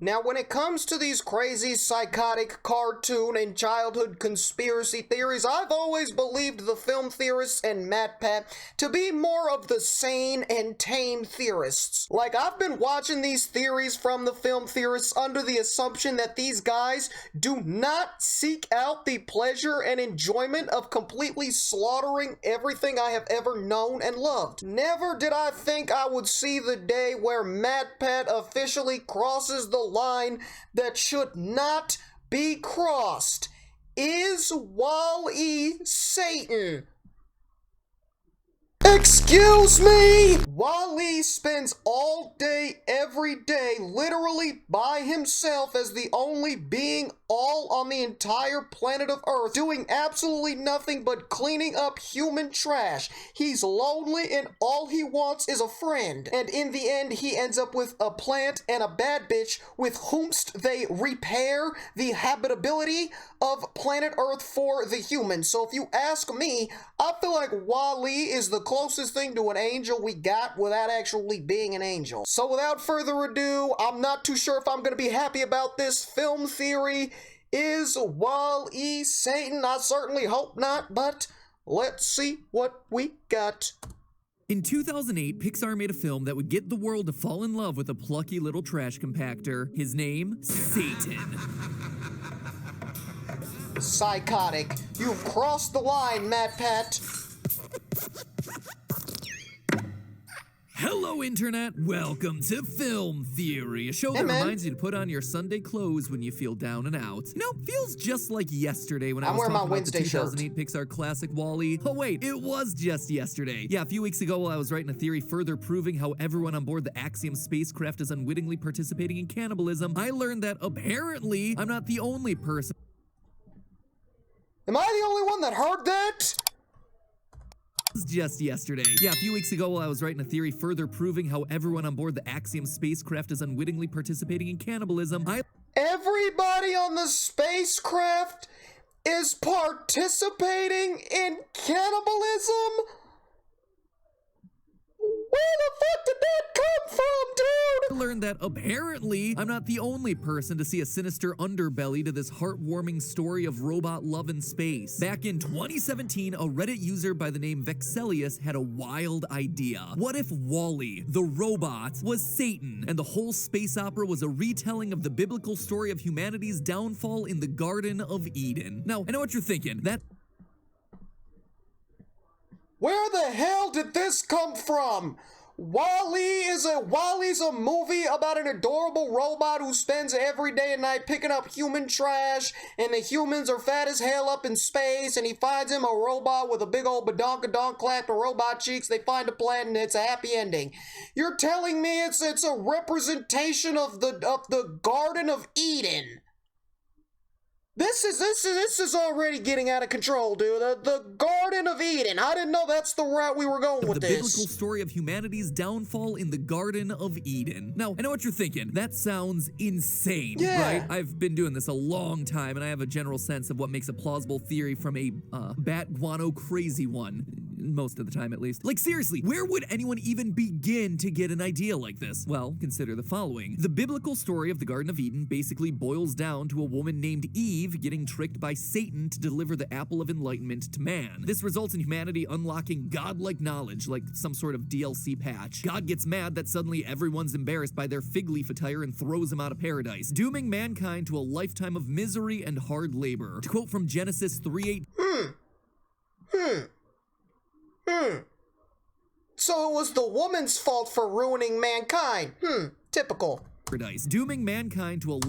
Now, when it comes to these crazy, psychotic, cartoon, and childhood conspiracy theories, I've always believed the Film Theorists and MatPat to be more of the sane and tame theorists. Like, I've been watching these theories from the Film Theorists under the assumption that these guys do not seek out the pleasure and enjoyment of completely slaughtering everything I have ever known and loved. Never did I think I would see the day where MatPat officially crosses the line that should not be crossed. Is Wall-E Satan? Excuse me! Wall-E spends all day, every day, literally by himself as the only being all on the entire planet of Earth, doing absolutely nothing but cleaning up human trash. He's lonely and all he wants is a friend. And in the end, he ends up with a plant and a bad bitch with whomst they repair the habitability of planet Earth for the humans. So if you ask me, I feel like Wall-E is the closest thing to an angel we got without actually being an angel. So without further ado, I'm not too sure if I'm going to be happy about this film theory. Is Wall-E Satan? I certainly hope not, but let's see what we got. In 2008, Pixar made a film that would get the world to fall in love with a plucky little trash compactor. His name? Satan. Psychotic. You've crossed the line, MatPat. Hello, Internet. Welcome to Film Theory, a show that reminds you to put on your Sunday clothes when you feel down and out. You know, feels just like yesterday when I was talking about the 2008 Pixar classic Wall-E. Oh wait, it was just yesterday. Yeah, a few weeks ago while I was writing a theory further proving how everyone on board the Axiom spacecraft is unwittingly participating in cannibalism, I learned that apparently I'm not the only person. Am I the only one that heard that? Just yesterday. Yeah, a few weeks ago while I was writing a theory further proving how everyone on board the Axiom spacecraft is unwittingly participating in cannibalism, Everybody on the spacecraft is participating in cannibalism? Where the fuck did that come from, dude? I learned that apparently I'm not the only person to see a sinister underbelly to this heartwarming story of robot love in space. Back in 2017, a Reddit user by the name Vexelius had a wild idea. What if Wall-E, the robot, was Satan, and the whole space opera was a retelling of the biblical story of humanity's downfall in the Garden of Eden? Now, I know what you're thinking. Where the hell did this come from? Wall-E's a movie about an adorable robot who spends every day and night picking up human trash, and the humans are fat as hell up in space, and he finds him a robot with a big old badonkadonk clap to robot cheeks. They find a plant and it's a happy ending. You're telling me it's a representation of the Garden of Eden? This is already getting out of control, dude. The Garden of Eden. I didn't know that's the route we were going with this. The biblical story of humanity's downfall in the Garden of Eden. Now, I know what you're thinking. That sounds insane, right? I've been doing this a long time, and I have a general sense of what makes a plausible theory from a bat guano crazy one. Most of the time, at least. Like, seriously, where would anyone even begin to get an idea like this? Well, consider the following. The biblical story of the Garden of Eden basically boils down to a woman named Eve getting tricked by Satan to deliver the apple of enlightenment to man. This results in humanity unlocking godlike knowledge, like some sort of DLC patch. God gets mad that suddenly everyone's embarrassed by their fig leaf attire and throws them out of paradise, dooming mankind to a lifetime of misery and hard labor. To quote from Genesis 3:8. So it was the woman's fault for ruining mankind. Typical. Dooming mankind to a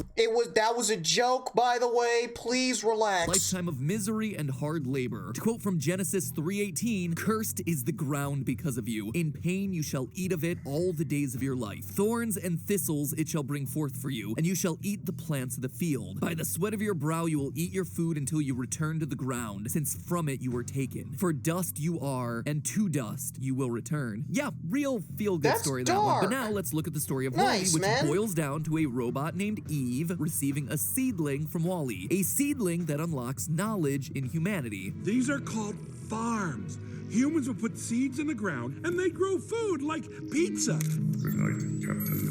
that was a joke, by the way. Please relax. Lifetime of misery and hard labor. To quote from Genesis 3:18, cursed is the ground because of you. In pain you shall eat of it all the days of your life. Thorns and thistles it shall bring forth for you, and you shall eat the plants of the field. By the sweat of your brow you will eat your food until you return to the ground, since from it you were taken. For dust you are, and to dust you will return. Yeah, real feel-good story, that one. But now let's look at the story of Wall-E, which boils down to a robot named Eve receiving a seedling from Wall-E, a seedling that unlocks knowledge in humanity. These are called farms. humans will put seeds in the ground and they grow food like pizza. Good night, Captain.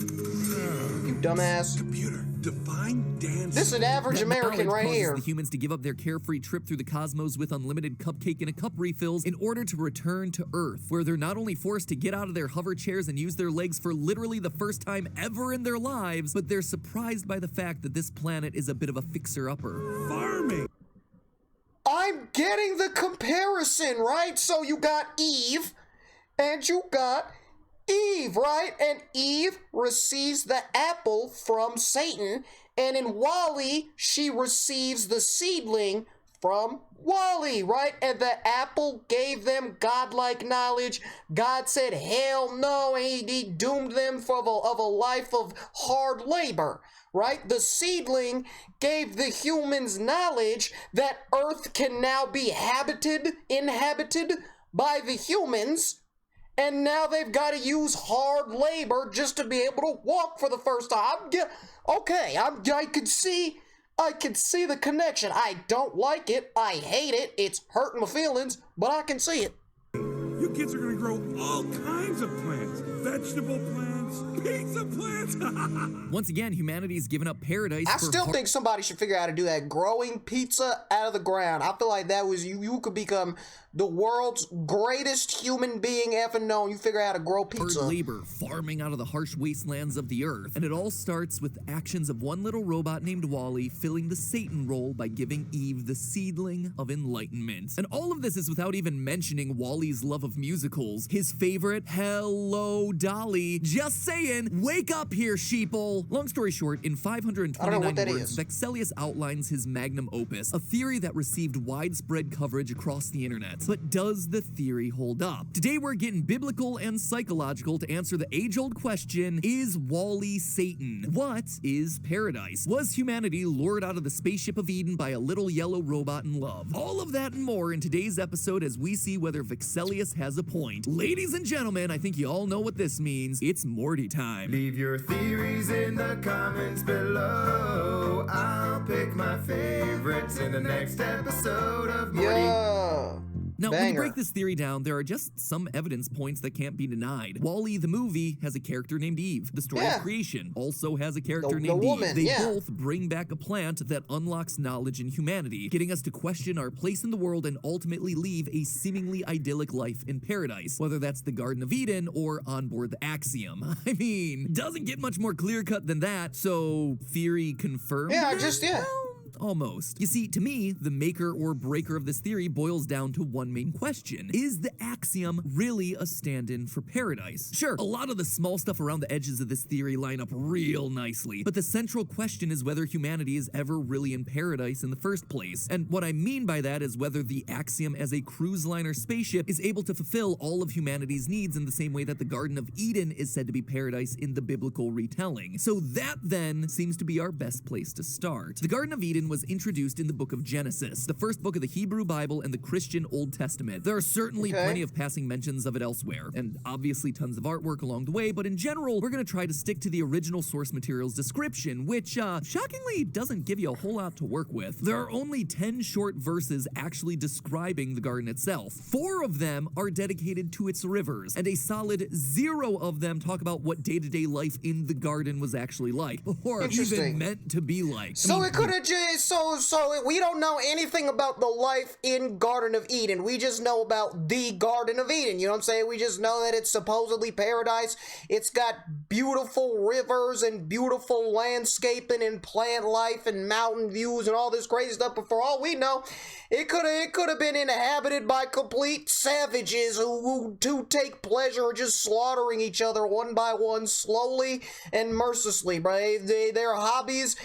You dumbass. Computer, define dance. This is an average That American knowledge right causes here. the humans to give up their carefree trip through the cosmos with unlimited cupcake and a cup refills in order to return to Earth, where they're not only forced to get out of their hover chairs and use their legs for literally the first time ever in their lives, but they're surprised by the fact that this planet is a bit of a fixer-upper. Farming. I'm getting the comparison, right? So you got Eve, and you got Eve, right? And Eve receives the apple from Satan, and in Wall-E, she receives the seedling from Wall-E, right? And the apple gave them godlike knowledge. God said, hell no, and he doomed them of a life of hard labor, right? The seedling gave the humans knowledge that Earth can now be inhabited by the humans, and now they've got to use hard labor just to be able to walk for the first time. I can see the connection. I don't like it. I hate it. It's hurting my feelings, but I can see it. You kids are gonna grow all kinds of plants. Vegetable plants, pizza plants. Once again, humanity's given up paradise I for still think somebody should figure out how to do that. Growing pizza out of the ground. I feel like that was you could become the world's greatest human being ever known. You figure out how to grow pizza. hard labor, farming out of the harsh wastelands of the Earth. And it all starts with the actions of one little robot named Wall-E filling the Satan role by giving Eve the seedling of enlightenment. And all of this is without even mentioning Wall-E's love of musicals, his favorite, Hello Dolly. Just saying, wake up here, sheeple. Long story short, in 529 words, Vexelius outlines his magnum opus, a theory that received widespread coverage across the internet. But does the theory hold up? Today we're getting biblical and psychological to answer the age-old question, is Wall-E Satan? What is paradise? Was humanity lured out of the spaceship of Eden by a little yellow robot in love? All of that and more in today's episode as we see whether Vexelius has a point. Ladies and gentlemen, I think you all know what this means. It's Morty time. Leave your theories in the comments below. I'll pick my favorites in the next episode of Morty. Yeah. Now, when you Banger. break this theory down, there are just some evidence points that can't be denied. Wall-E, the movie, has a character named Eve. The story Yeah. of creation also has a character The named woman, Eve. They yeah. both bring back a plant that unlocks knowledge in humanity, getting us to question our place in the world and ultimately leave a seemingly idyllic life in paradise, whether that's the Garden of Eden or on board the Axiom. I mean, doesn't get much more clear-cut than that, so theory confirmed? Yeah, then? yeah. Well, almost. You see, to me, the maker or breaker of this theory boils down to one main question. Is the axiom really a stand-in for paradise? Sure, a lot of the small stuff around the edges of this theory line up real nicely, but the central question is whether humanity is ever really in paradise in the first place. And what I mean by that is whether the axiom as a cruise liner spaceship is able to fulfill all of humanity's needs in the same way that the Garden of Eden is said to be paradise in the biblical retelling. So that then seems to be our best place to start. The Garden of Eden was introduced in the book of Genesis, the first book of the Hebrew Bible and the Christian Old Testament. There are certainly plenty of passing mentions of it elsewhere, and obviously tons of artwork along the way, but in general, we're going to try to stick to the original source material's description, which, shockingly, doesn't give you a whole lot to work with. There are only 10 short verses actually describing the garden itself. 4 of them are dedicated to its rivers, and a solid 0 of them talk about what day-to-day life in the garden was actually like, or even meant to be like. So it could have just, so we don't know anything about the life in Garden of Eden. We just know about the Garden of Eden, you know what I'm saying? We just know that it's supposedly paradise. It's got beautiful rivers and beautiful landscaping and plant life and mountain views and all this crazy stuff, but for all we know, it could have been inhabited by complete savages who take pleasure in just slaughtering each other one by one, slowly and mercilessly, bro. Their hobbies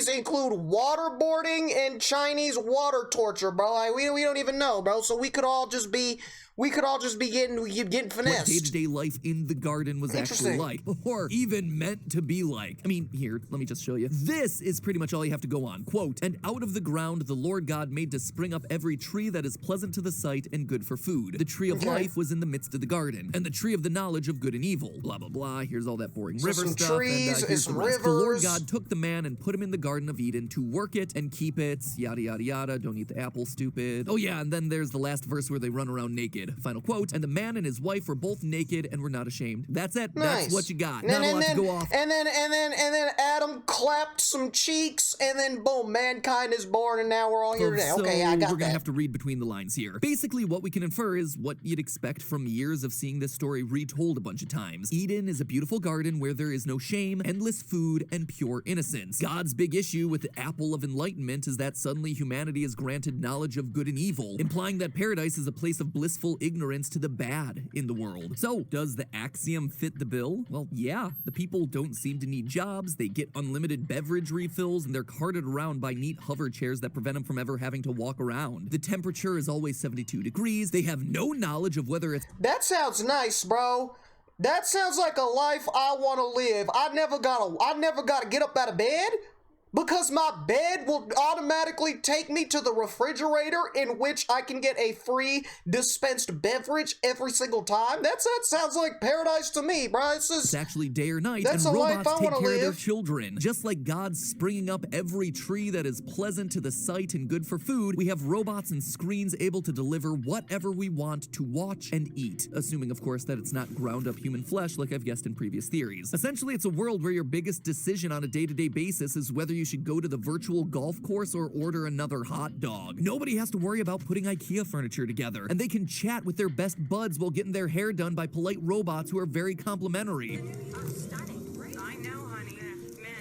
include waterboarding and Chinese water torture, bro. Like, we don't even know, bro. So we could all just be we could all just be getting what finessed. day-to-day life in the garden was actually like, or even meant to be like. I mean, here, let me just show you. This is pretty much all you have to go on. Quote, "And out of the ground the Lord God made to spring up every tree that is pleasant to the sight and good for food. The tree of life was in the midst of the garden, and the tree of the knowledge of good and evil." Blah, blah, blah. Here's all that boring river some stuff. trees, and here's some the rest. rivers. The Lord God took the man and put him in the Garden of Eden to work it and keep it, yada, yada, yada. Don't eat the apple, stupid. Oh yeah, and then there's the last verse where they run around naked. Final quote, "And the man and his wife were both naked and were not ashamed." That's it. Nice. That's what you got. Not a lot to go off. And then Adam clapped some cheeks, and then boom, mankind is born, and now we're all here today. Okay, I got we're gonna that. have to read between the lines here. Basically, what we can infer is what you'd expect from years of seeing this story retold a bunch of times. Eden is a beautiful garden where there is no shame, endless food, and pure innocence. God's big issue with the apple of enlightenment is that suddenly humanity is granted knowledge of good and evil, implying that paradise is a place of blissful ignorance to the bad in the world. So, does the axiom fit the bill? Well, yeah. The people don't seem to need jobs, they get unlimited beverage refills, and they're carted around by neat hover chairs that prevent them from ever having to walk around. The temperature is always 72 degrees, they have no knowledge of whether it's That sounds nice, bro. That sounds like a life I want to live. I never gotta get up out of bed, because my bed will automatically take me to the refrigerator, in which I can get a free dispensed beverage every single time. That sounds like paradise to me, bro. It's actually day or night, That's and a life robots I take wanna care of their live. children. Just like God's springing up every tree that is pleasant to the sight and good for food, we have robots and screens able to deliver whatever we want to watch and eat, assuming, of course, that it's not ground-up human flesh like I've guessed in previous theories. Essentially, it's a world where your biggest decision on a day-to-day basis is whether you should go to the virtual golf course or order another hot dog. Nobody has to worry about putting IKEA furniture together, and they can chat with their best buds while getting their hair done by polite robots who are very complimentary.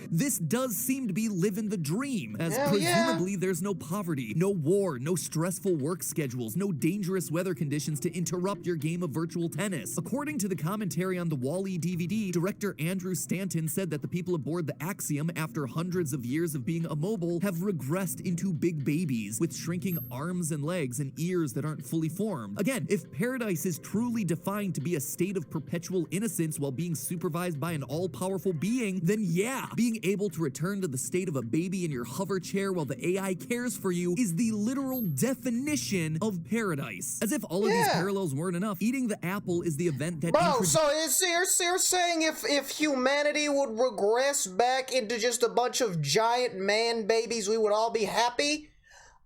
This does seem to be living the dream, as Hell yeah. presumably there's no poverty, no war, no stressful work schedules, no dangerous weather conditions to interrupt your game of virtual tennis. According to the commentary on the WALL-E DVD, director Andrew Stanton said that the people aboard the Axiom, after hundreds of years of being immobile, have regressed into big babies with shrinking arms and legs and ears that aren't fully formed. Again, if paradise is truly defined to be a state of perpetual innocence while being supervised by an all-powerful being, then yeah, being able to return to the state of a baby in your hover chair while the AI cares for you is the literal definition of paradise. As if all of these parallels weren't enough, eating the apple is the event that Bro, so you're saying if humanity would regress back into just a bunch of giant man babies, we would all be happy?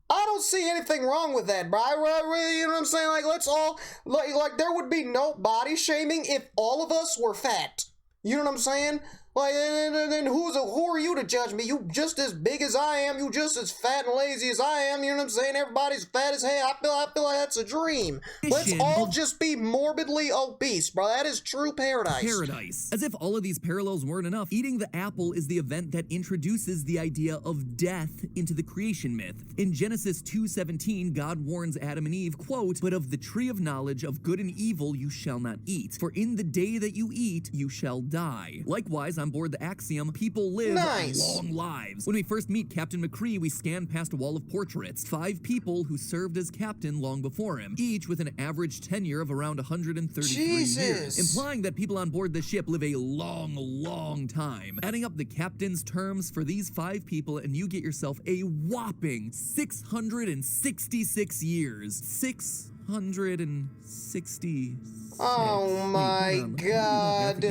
I don't see anything wrong with that, bro. You know what I'm saying? Like, let's all, like there would be no body shaming if all of us were fat. You know what I'm saying? Like, and then who are you to judge me? You just as big as I am. You just as fat and lazy as I am. You know what I'm saying? Everybody's fat as hell. I feel like that's a dream. Let's all just be morbidly obese, bro. That is true paradise. As if all of these parallels weren't enough, eating the apple is the event that introduces the idea of death into the creation myth. In Genesis 2:17, God warns Adam and Eve, quote, "But of the tree of knowledge of good and evil you shall not eat, for in the day that you eat, you shall die." Likewise, on board the Axiom, people live long lives. When we first meet Captain McCree, we scan past a wall of portraits. 5 people who served as captain long before him, each with an average tenure of around 133 years, implying that people on board the ship live a long time. Adding up the captain's terms for these 5 people, and you get yourself a whopping 666 years. 666. Oh my God,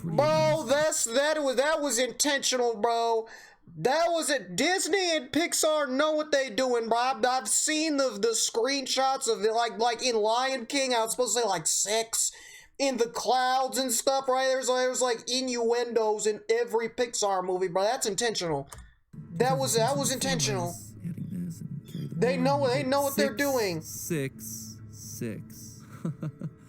bro! That was intentional, bro. That was it. Disney and Pixar know what they doing, bro. I've seen the screenshots of it, like in Lion King. I was supposed to say like 6 in the clouds and stuff, right? There's like innuendos in every Pixar movie, bro. That's intentional. That was intentional. They know what they're doing. 666.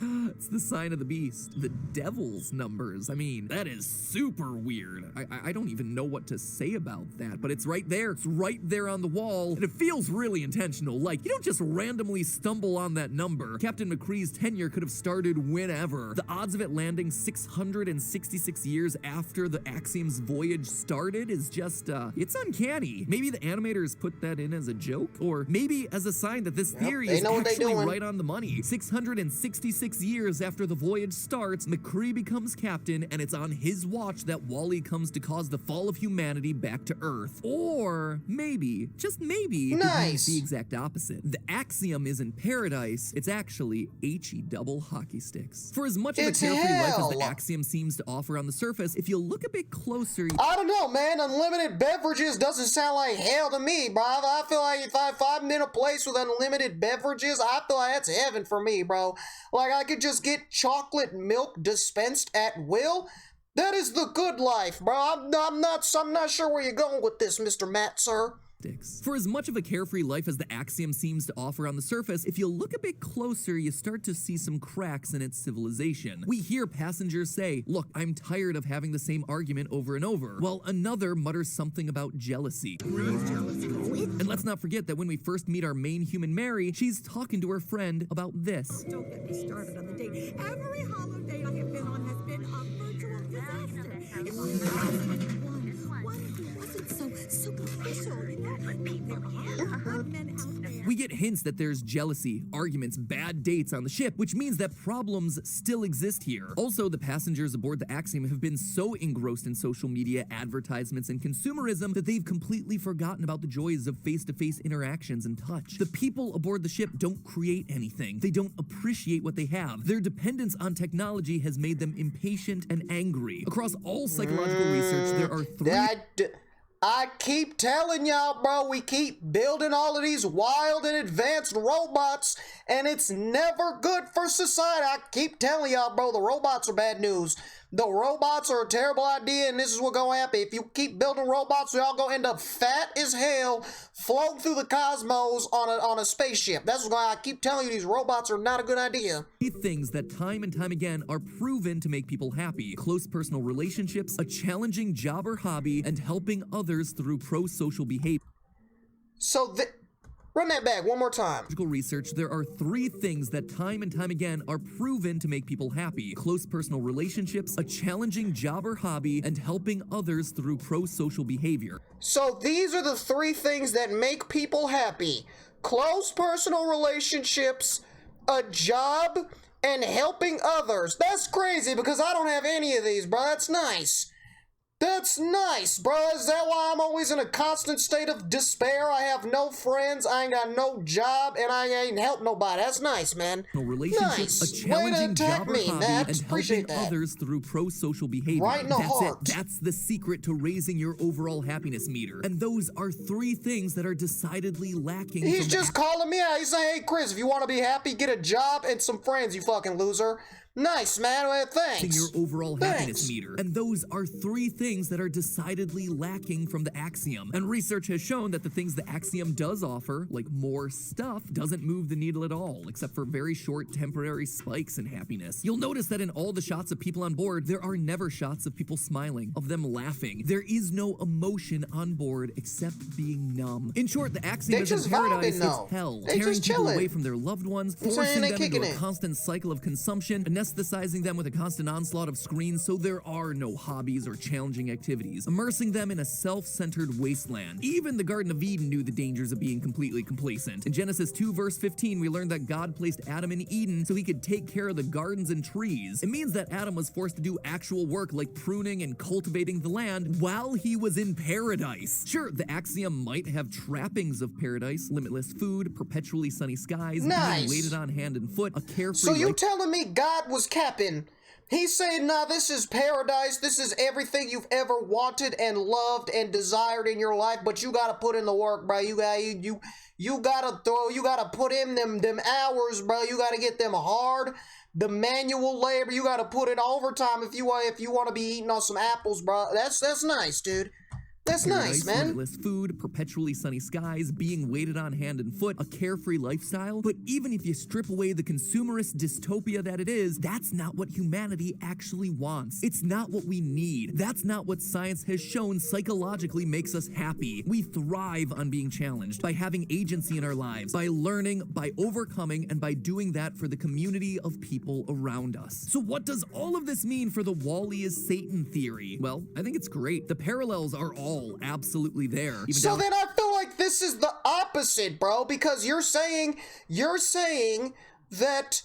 It's the sign of the beast. The devil's numbers. I mean, that is super weird. I don't even know what to say about that, but it's right there. It's right there on the wall, and it feels really intentional. Like, you don't just randomly stumble on that number. Captain McCree's tenure could have started whenever. The odds of it landing 666 years after the Axiom's voyage started is just, it's uncanny. Maybe the animators put that in as a joke, or maybe as a sign that this theory is actually right on the money. 666 years after the voyage starts, McCree becomes captain, and it's on his watch that Wally comes to cause the fall of humanity back to Earth. Or maybe, just maybe, it's the exact opposite. The Axiom is in paradise. It's actually HE double hockey sticks. For as much of a carefree life as the Axiom seems to offer on the surface, if you look a bit closer, I don't know, man. Unlimited beverages doesn't sound like hell to me, bro. I feel like if I'm in a place with unlimited beverages, I feel like that's heaven for me, bro. Like, I could just get chocolate milk dispensed at will. That is the good life, bro. I'm not sure where you're going with this, Mr. Matt, sir. For as much of a carefree life as the Axiom seems to offer on the surface, if you look a bit closer, you start to see some cracks in its civilization. We hear passengers say, "Look, I'm tired of having the same argument over and over," while another mutters something about jealousy. And let's not forget that when we first meet our main human, Mary, she's talking to her friend about this. Don't get me started on the date. Every holiday I have been on has been a virtual disaster. If I had one who wasn't so superficial, you know? There are good men out there. We get hints that there's jealousy, arguments, bad dates on the ship, which means that problems still exist here. Also, the passengers aboard the Axiom have been so engrossed in social media, advertisements, and consumerism that they've completely forgotten about the joys of face-to-face interactions and touch. The people aboard the ship don't create anything. They don't appreciate what they have. Their dependence on technology has made them impatient and angry. Across all psychological research, there are I keep telling y'all, bro, we keep building all of these wild and advanced robots, and it's never good for society. I keep telling y'all, bro, the robots are bad news. The robots are a terrible idea, and this is what's gonna happen. If you keep building robots, we all gonna end up fat as hell, floating through the cosmos on a spaceship. That's what's gonna. I keep telling you, these robots are not a good idea. Things that time and time again are proven to make people happy: close personal relationships, a challenging job or hobby, and helping others through pro-social behavior. So run that back one more time. Research, there are 3 things that time and time again are proven to make people happy: close personal relationships, a challenging job or hobby, and helping others through pro-social behavior. So these are the 3 things that make people happy: close personal relationships, a job, and helping others. That's crazy because I don't have any of these, bro. That's nice. That's nice, bro. Is that why I'm always in a constant state of despair? I have no friends, I ain't got no job, and I ain't helped nobody. That's nice, man. Relationships, nice. a challenging job or hobby, Matt. and helping others through pro-social behavior. Right in the heart. That's the secret to raising your overall happiness meter. And those are 3 things that are decidedly lacking. He's just calling me out. He's saying, "Hey, Chris, if you want to be happy, get a job and some friends, you fucking loser." Nice, man. Well, thanks. Your overall happiness meter. And those are 3 things that are decidedly lacking from the Axiom. And research has shown that the things the Axiom does offer, like more stuff, doesn't move the needle at all, except for very short temporary spikes in happiness. You'll notice that in all the shots of people on board, there are never shots of people smiling, of them laughing. There is no emotion on board except being numb. In short, the Axiom is in paradise, it's hell. Tearing people away from their loved ones, forcing them into a constant cycle of consumption, anesthetizing them with a constant onslaught of screens so there are no hobbies or challenging activities, immersing them in a self-centered wasteland. Even the Garden of Eden knew the dangers of being completely complacent. In Genesis 2 verse 15, we learned that God placed Adam in Eden so he could take care of the gardens and trees. It means that Adam was forced to do actual work like pruning and cultivating the land while he was in paradise. Sure, the Axiom might have trappings of paradise: limitless food, perpetually sunny skies, being waited on hand and foot, a carefree So you telling me God was capping? He's saying, nah, this is paradise. This is everything you've ever wanted and loved and desired in your life, but you gotta put in the work, bro. You gotta put in them hours, bro. You gotta get them hard. The manual labor, you gotta put in overtime if you want to be eating on some apples, bro. That's nice, dude. That's nice, Paradise, man. limitless food, perpetually sunny skies, being waited on hand and foot, a carefree lifestyle. But even if you strip away the consumerist dystopia that it is, that's not what humanity actually wants. It's not what we need. That's not what science has shown psychologically makes us happy. We thrive on being challenged, by having agency in our lives, by learning, by overcoming, and by doing that for the community of people around us. So what does all of this mean for the Wall-E is Satan theory? Well, I think it's great. The parallels are all absolutely there. So then I feel like this is the opposite, bro, because you're saying that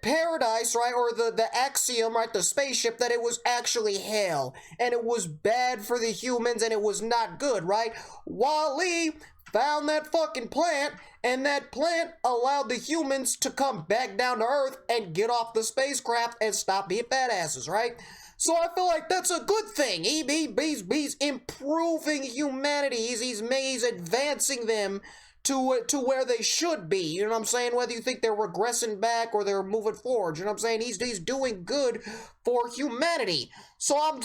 paradise, right, or the axiom, right, the spaceship, that it was actually hell, and it was bad for the humans, and it was not good, right? Wall-E found that fucking plant, and that plant allowed the humans to come back down to Earth and get off the spacecraft and stop being badasses, right? So I feel like that's a good thing. He's improving humanity. He's advancing them to where they should be. You know what I'm saying? Whether you think they're regressing back or they're moving forward. You know what I'm saying? He's doing good for humanity. So I'm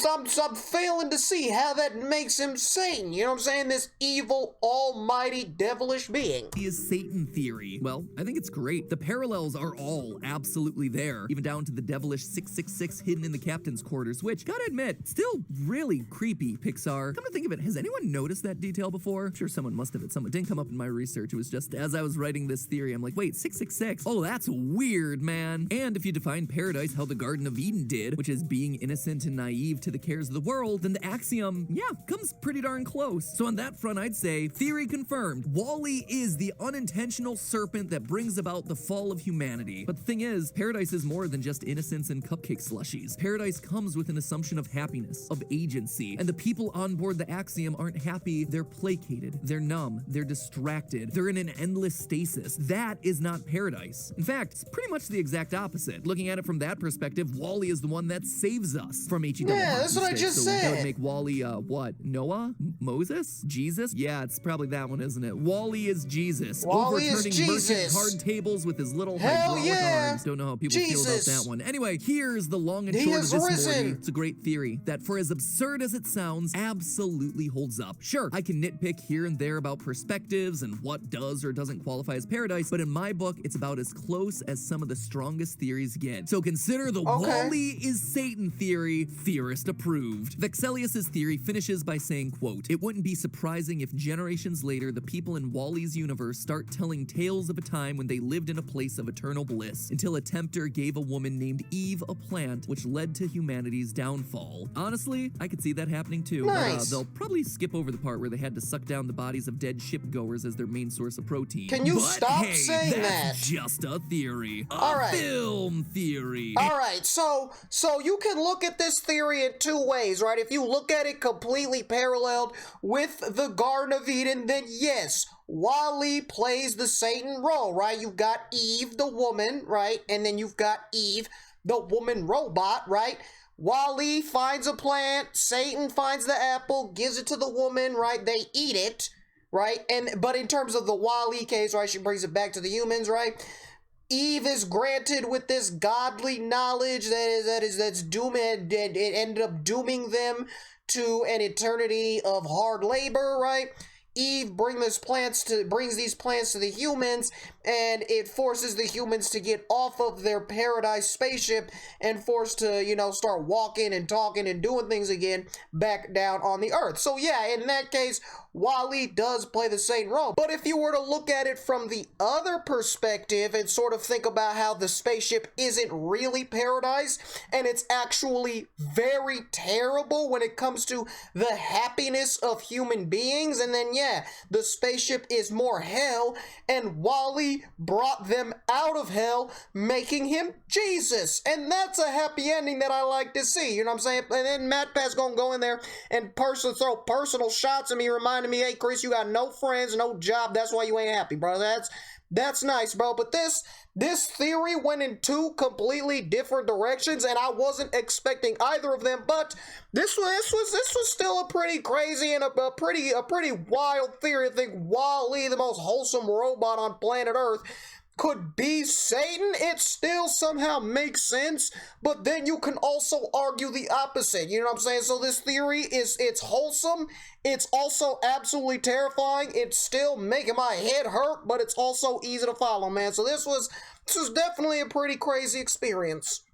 failing to see how that makes him Satan. You know what I'm saying? This evil, almighty, devilish being. Is Satan theory? Well, I think it's great. The parallels are all absolutely there, even down to the devilish 666 hidden in the captain's quarters, which, gotta admit, still really creepy, Pixar. Come to think of it, has anyone noticed that detail before? I'm sure someone must have. It didn't come up in my research. It was just as I was writing this theory, I'm like, wait, 666? Oh, that's weird, man. And if you define paradise how the Garden of Eden did, which is being innocent and naive to the cares of the world, then the axiom, yeah, comes pretty darn close. So on that front, I'd say, theory confirmed. Wall-E is the unintentional serpent that brings about the fall of humanity. But the thing is, paradise is more than just innocence and cupcake slushies. Paradise comes with an assumption of happiness, of agency, and the people on board the axiom aren't happy, they're placated, they're numb, they're distracted, they're in an endless stasis. That is not paradise. In fact, it's pretty much the exact opposite. Looking at it from that perspective, Wall-E is the one that saves us from HE. Yeah, that's what I just said. That would make Wall-E, what? Noah? Moses? Jesus? Yeah, it's probably that one, isn't it? Wall-E is Jesus. Wall-E is overturning merchant Jesus. card tables with his little Hell hydraulic yeah. arms. Don't know how people feel about that one. Anyway, here's the long and He short of has this risen. Morty. It's a great theory that, for as absurd as it sounds, absolutely holds up. Sure, I can nitpick here and there about perspectives and what does or doesn't qualify as paradise, but in my book, it's about as close as some of the strongest theories get. So consider the Wall-E is Satan theory, theorist approved. Vexelius's theory finishes by saying, quote, "It wouldn't be surprising if generations later the people in Wall-E's universe start telling tales of a time when they lived in a place of eternal bliss, until a tempter gave a woman named Eve a plant which led to humanity's downfall." Honestly, I could see that happening too. Nice. But, they'll probably skip over the part where they had to suck down the bodies of dead shipgoers as their main source of protein. Can you But stop hey, saying that's that? just a theory. All right. Film theory. All right, so you can look at this theory in two ways, right? If you look at it completely paralleled with the Garden of Eden, then yes, Wall-E plays the Satan role, right? You've got Eve, the woman, right? And then you've got Eve, the woman robot, right? Wall-E finds a plant, Satan finds the apple, gives it to the woman, right? They eat it, right? But in terms of the Wall-E case, right, she brings it back to the humans, right? Eve is granted with this godly knowledge that's dooming, it ended up dooming them to an eternity of hard labor, right? Eve brings these plants to the humans, and it forces the humans to get off of their paradise spaceship and forced to, start walking and talking and doing things again back down on the earth. So yeah, in that case, Wall-E does play the same role. But if you were to look at it from the other perspective and sort of think about how the spaceship isn't really paradise and it's actually very terrible when it comes to the happiness of human beings, and then yeah, the spaceship is more hell, and Wall-E brought them out of hell, making him Jesus. And that's a happy ending that I like to see, you know what I'm saying? And then MatPat's gonna go in there and throw personal shots at me, reminding me, hey Chris, you got no friends, no job, that's why you ain't happy, bro. That's nice, bro. But this theory went in two completely different directions, and I wasn't expecting either of them. But this was still a pretty crazy and a pretty wild theory. I think Wall-E, the most wholesome robot on planet Earth, could be Satan, it still somehow makes sense, but then you can also argue the opposite, you know what I'm saying? So this theory it's wholesome, it's also absolutely terrifying, it's still making my head hurt, but it's also easy to follow, man. So this was definitely a pretty crazy experience.